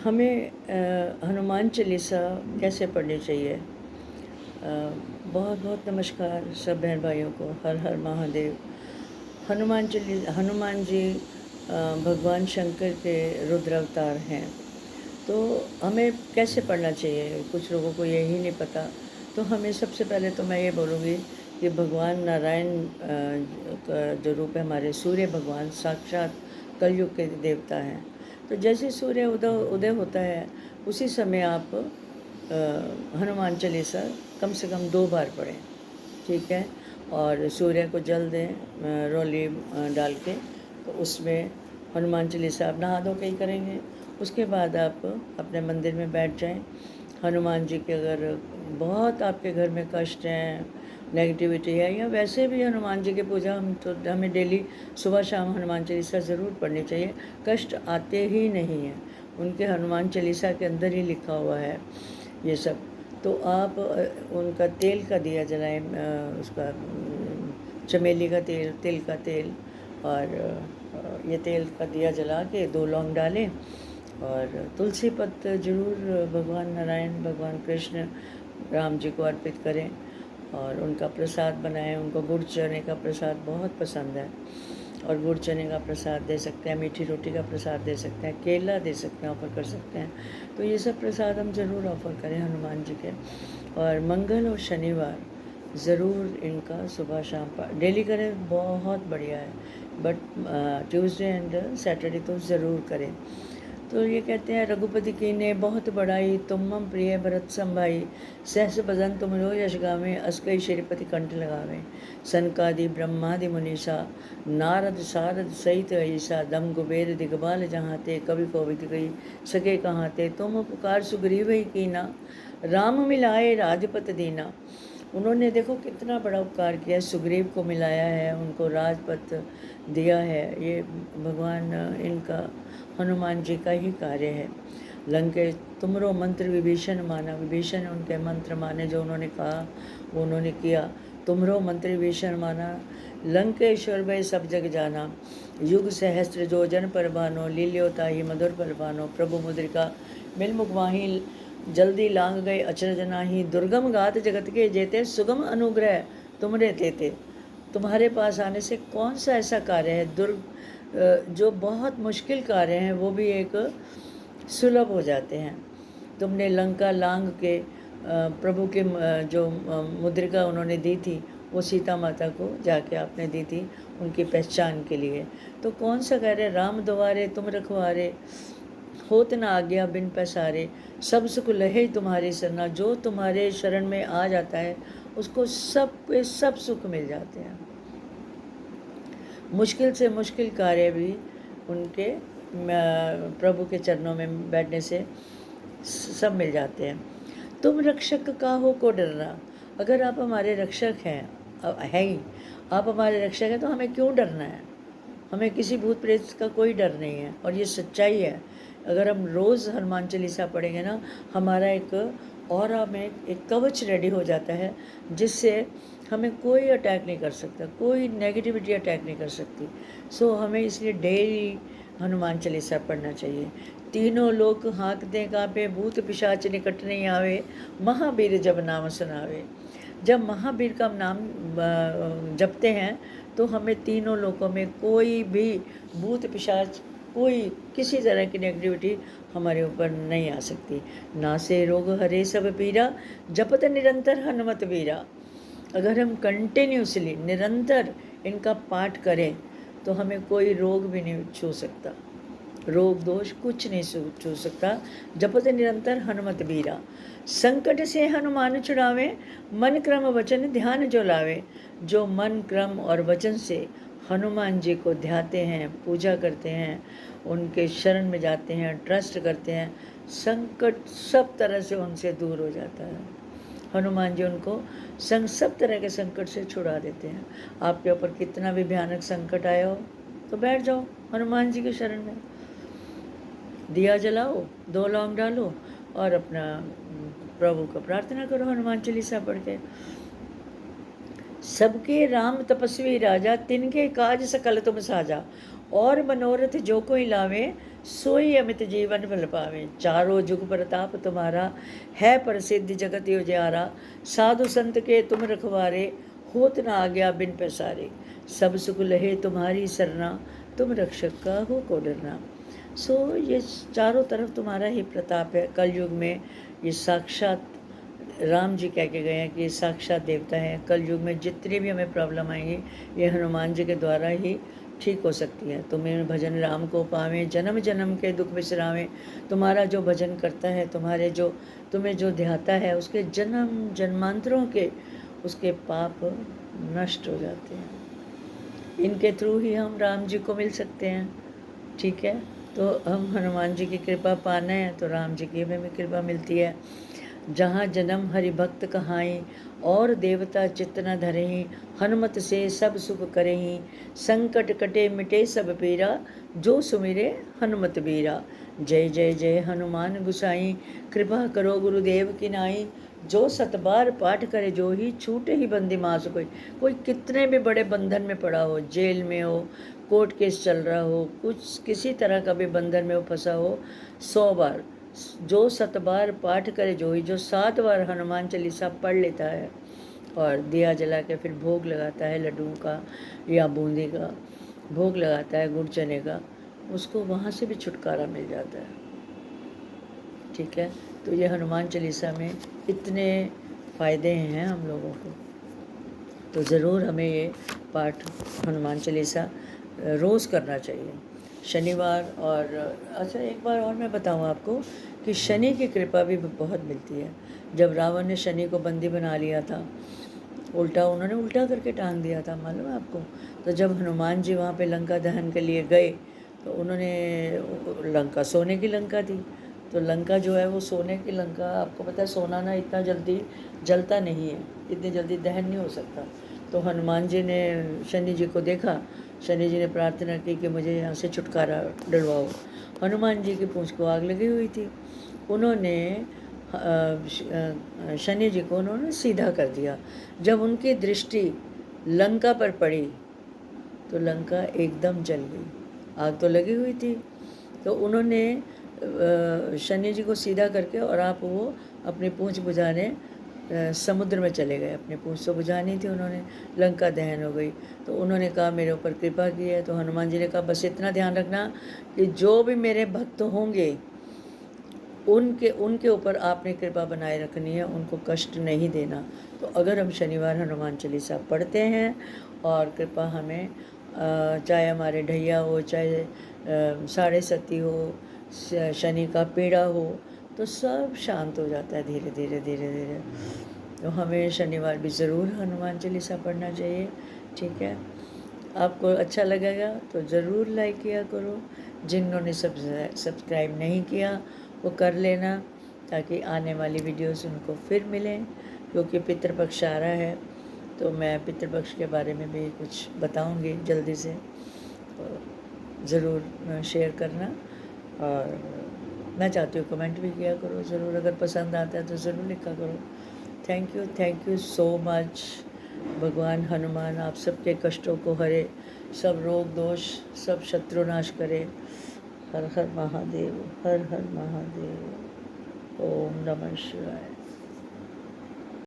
हमें हनुमान चालीसा कैसे पढ़नी चाहिए। बहुत बहुत नमस्कार सब बहन भाइयों को। हर हर महादेव। हनुमान जी भगवान शंकर के रुद्र अवतार हैं। तो हमें कैसे पढ़ना चाहिए, कुछ लोगों को यही नहीं पता। तो हमें सबसे पहले तो मैं ये बोलूँगी कि भगवान नारायण का जो रूप है, हमारे सूर्य भगवान साक्षात कलयुग के देवता हैं। तो जैसे सूर्य उदय उदय होता है उसी समय आप हनुमान चालीसा कम से कम 2 बार पढ़ें, ठीक है। और सूर्य को जल दें रोली डाल के, तो उसमें हनुमान चालीसा आप नहा धो के ही करेंगे। उसके बाद आप अपने मंदिर में बैठ जाएं। हनुमान जी के अगर बहुत आपके घर में कष्ट हैं, नेगेटिविटी है, या वैसे भी हनुमान जी की पूजा हमें डेली सुबह शाम हनुमान चालीसा ज़रूर पढ़नी चाहिए। कष्ट आते ही नहीं हैं, उनके हनुमान चालीसा के अंदर ही लिखा हुआ है ये सब। तो आप उनका तेल का दिया जलाएं, उसका चमेली का तेल, तिल का तेल, और ये तेल का दिया जला के 2 लौंग डालें और तुलसी पत्र जरूर भगवान नारायण, भगवान कृष्ण, राम जी को अर्पित करें और उनका प्रसाद बनाएं। उनको गुड़ चने का प्रसाद बहुत पसंद है और गुड़ चने का प्रसाद दे सकते हैं, मीठी रोटी का प्रसाद दे सकते हैं, केला दे सकते हैं, ऑफ़र कर सकते हैं। तो ये सब प्रसाद हम ज़रूर ऑफ़र करें हनुमान जी के। और मंगल और शनिवार ज़रूर इनका सुबह शाम डेली करें, बहुत बढ़िया है। बट ट्यूसडे एंड सैटरडे तो ज़रूर करें। तो ये कहते हैं, रघुपति की ने बहुत बड़ाई, तुम मम प्रिय भरत संभाई, सहस भजन तुम रो यश गावें, अस्कई श्रीपति कंठ लगावें। सनकादि ब्रह्मादि मुनीषा, नारद सारद सहित ऐसा, दम कुबेर दिगबाल जहाँ ते, कवि कोविद गई सके कहाँ ते, तुम पुकार सुग्रीव ही कीना, राम मिलाए राजपत दीना। उन्होंने देखो कितना बड़ा उपकार किया, सुग्रीव को मिलाया है, उनको राजपथ दिया है। ये भगवान इनका हनुमान जी का ही कार्य है। लंके तुमरो मंत्र विभीषण माना, विभीषण उनके मंत्र माने, जो उन्होंने कहा वो उन्होंने किया। तुमरो मंत्र विभीषण माना, लंकेश्वर भय सब जग जाना, युग सहस्त्र जो जन पर भानो, लील्योता ही मधुर पर भानो, प्रभु मुद्रिका मिलमुख वाही, जल्दी लांग गए अचरज नाही, दुर्गम गात जगत के जेते, सुगम अनुग्रह तुमरे तेते। तुम्हारे पास आने से कौन सा ऐसा कार्य है, जो बहुत मुश्किल कार्य हैं वो भी एक सुलभ हो जाते हैं। तुमने लंका लांग के प्रभु के जो मुद्रिका उन्होंने दी थी, वो सीता माता को जाके आपने दी थी उनकी पहचान के लिए। तो कौन सा कार्य, राम द्वारे तुम रखवारे, होत न आज्ञा बिन पैसारे, सब सुख लहे तुम्हारी सरना। जो तुम्हारे शरण में आ जाता है उसको सब सुख मिल जाते हैं। मुश्किल से मुश्किल कार्य भी उनके प्रभु के चरणों में बैठने से सब मिल जाते हैं। तुम रक्षक का हो को डरना। अगर आप हमारे रक्षक हैं, है ही, आप हमारे रक्षक हैं, तो हमें क्यों डरना है। हमें किसी भूत प्रेत का कोई डर नहीं है, और ये सच्चाई है। अगर हम रोज़ हनुमान चालीसा पढ़ेंगे ना, हमारा एक ऑरा में एक कवच रेडी हो जाता है, जिससे हमें कोई अटैक नहीं कर सकता, कोई नेगेटिविटी अटैक नहीं कर सकती। सो हमें इसलिए डेली हनुमान चालीसा पढ़ना चाहिए। तीनों लोग हाँकते काँपे, भूत पिशाच निकट नहीं आवे, महावीर जब नाम सुनावे। जब महावीर का नाम जपते हैं तो हमें तीनों लोकों में कोई भी भूत पिशाच, कोई किसी तरह की नेगेटिविटी हमारे ऊपर नहीं आ सकती। नासे रोग हरे सब पीरा, जपत निरंतर हनुमत वीरा। अगर हम कंटिन्यूसली निरंतर इनका पाठ करें तो हमें कोई रोग भी नहीं छू सकता, रोग दोष कुछ नहीं छू सकता। जपत निरंतर हनुमत बीरा, संकट से हनुमान छुड़ावे, मन क्रम वचन ध्यान जो लावे। जो मन क्रम और वचन से हनुमान जी को ध्याते हैं, पूजा करते हैं, उनके शरण में जाते हैं, ट्रस्ट करते हैं, संकट सब तरह से उनसे दूर हो जाता है। हनुमान जी उनको सब तरह के संकट से छुड़ा देते हैं। आपके ऊपर कितना भी भयानक संकट आया हो तो बैठ जाओ हनुमान जी के शरण में, दिया जलाओ, 2 लौंग डालो और अपना प्रभु को प्रार्थना करो हनुमान चालीसा पढ़ के। सबके राम तपस्वी राजा, तिनके काज सकल तुम साजा। और मनोरथ जो कोई लावे, सोई अमित जीवन फल पावे। चारों जुग प्रताप तुम्हारा, है प्रसिद्ध जगत उजियारा। साधु संत के तुम रखवारे, होत न आज्ञा बिन पैसारे। सब सुख लहे तुम्हारी सरना, तुम रक्षक का हो को डरना। सो ये चारों तरफ तुम्हारा ही प्रताप है। कलयुग में ये साक्षात राम जी कह के गए हैं कि ये साक्षात देवता हैं। कलयुग में जितनी भी हमें प्रॉब्लम आएंगी, ये हनुमान जी के द्वारा ही ठीक हो सकती है। तुम्हें भजन राम को पावें, जन्म जन्म के दुख बिसरावें। तुम्हारा जो भजन करता है, तुम्हें जो ध्याता है, उसके जन्म जन्मांतरों के उसके पाप नष्ट हो जाते हैं। इनके थ्रू ही हम राम जी को मिल सकते हैं। ठीक है, तो हम हनुमान जी की कृपा पाना है तो राम जी की हमें कृपा मिलती है। जहाँ जन्म हरि भक्त कहाई, और देवता चित्त न धरहीं। हनुमत से सब सुख करहीं, संकट कटे मिटे सब पीरा। जो सुमिरे हनुमत बीरा। जय जय जय हनुमान गुसाई, कृपा करो गुरुदेव की नाई। जो सतबार पाठ करे जो ही, छूटे ही बंदी मास कोई। कोई कितने भी बड़े बंधन में पड़ा हो, जेल में हो, कोर्ट केस चल रहा हो, कुछ किसी तरह का भी बंधन में वो फंसा हो, 100 बार जो 7 बार पाठ करे जो ही, जो 7 बार हनुमान चालीसा पढ़ लेता है और दिया जला के फिर भोग लगाता है लड्डुओं का या बूंदी का भोग लगाता है, गुड़ चने का, उसको वहाँ से भी छुटकारा मिल जाता है। ठीक है, तो ये हनुमान चालीसा में इतने फ़ायदे हैं हम लोगों को, तो ज़रूर हमें ये पाठ हनुमान चालीसा रोज़ करना चाहिए, शनिवार। और अच्छा, एक बार और मैं बताऊं आपको कि शनि की कृपा भी बहुत मिलती है। जब रावण ने शनि को बंदी बना लिया था, उन्होंने उल्टा करके टांग दिया था, मालूम है आपको। तो जब हनुमान जी वहाँ पे लंका दहन के लिए गए, तो उन्होंने, लंका सोने की लंका थी, तो लंका जो है वो सोने की लंका, आपको पता है सोना ना इतना जल्दी जलता नहीं है, इतनी जल्दी दहन नहीं हो सकता। तो हनुमान जी ने शनि जी को देखा, शनि जी ने प्रार्थना की कि मुझे यहाँ से छुटकारा दिलवाओ। हनुमान जी की पूँछ को आग लगी हुई थी, उन्होंने शनि जी को उन्होंने सीधा कर दिया। जब उनकी दृष्टि लंका पर पड़ी तो लंका एकदम जल गई, आग तो लगी हुई थी। तो उन्होंने शनि जी को सीधा करके, और आप वो अपनी पूँछ बुझाने समुद्र में चले गए। अपनी पूँछ तो बुझानी थी उन्होंने, लंका दहन हो गई। तो उन्होंने कहा मेरे ऊपर कृपा की है। तो हनुमान जी ने कहा बस इतना ध्यान रखना कि जो भी मेरे भक्त होंगे उनके ऊपर आपने कृपा बनाए रखनी है, उनको कष्ट नहीं देना। तो अगर हम शनिवार हनुमान चालीसा पढ़ते हैं और कृपा हमें, चाहे हमारे ढैया हो, चाहे साढ़े सती हो, शनि का पीड़ा हो, तो सब शांत हो जाता है धीरे धीरे धीरे धीरे। तो हमें शनिवार भी ज़रूर हनुमान चालीसा पढ़ना चाहिए। ठीक है, आपको अच्छा लगेगा तो ज़रूर लाइक किया करो। जिन्होंने सब्सक्राइब नहीं किया वो कर लेना, ताकि आने वाली वीडियोस उनको फिर मिलें। क्योंकि पितृपक्ष आ रहा है, तो मैं पितृपक्ष के बारे में भी कुछ बताऊंगी जल्दी से, तो ज़रूर शेयर करना। और मैं चाहती हूँ कमेंट भी किया करो ज़रूर, अगर पसंद आता है तो ज़रूर लिखा करो। Thank you so much. भगवान हनुमान आप सबके कष्टों को हरे, सब रोग दोष सब शत्रु नाश करे। हर हर महादेव, हर हर महादेव। ओम नमः शिवाय।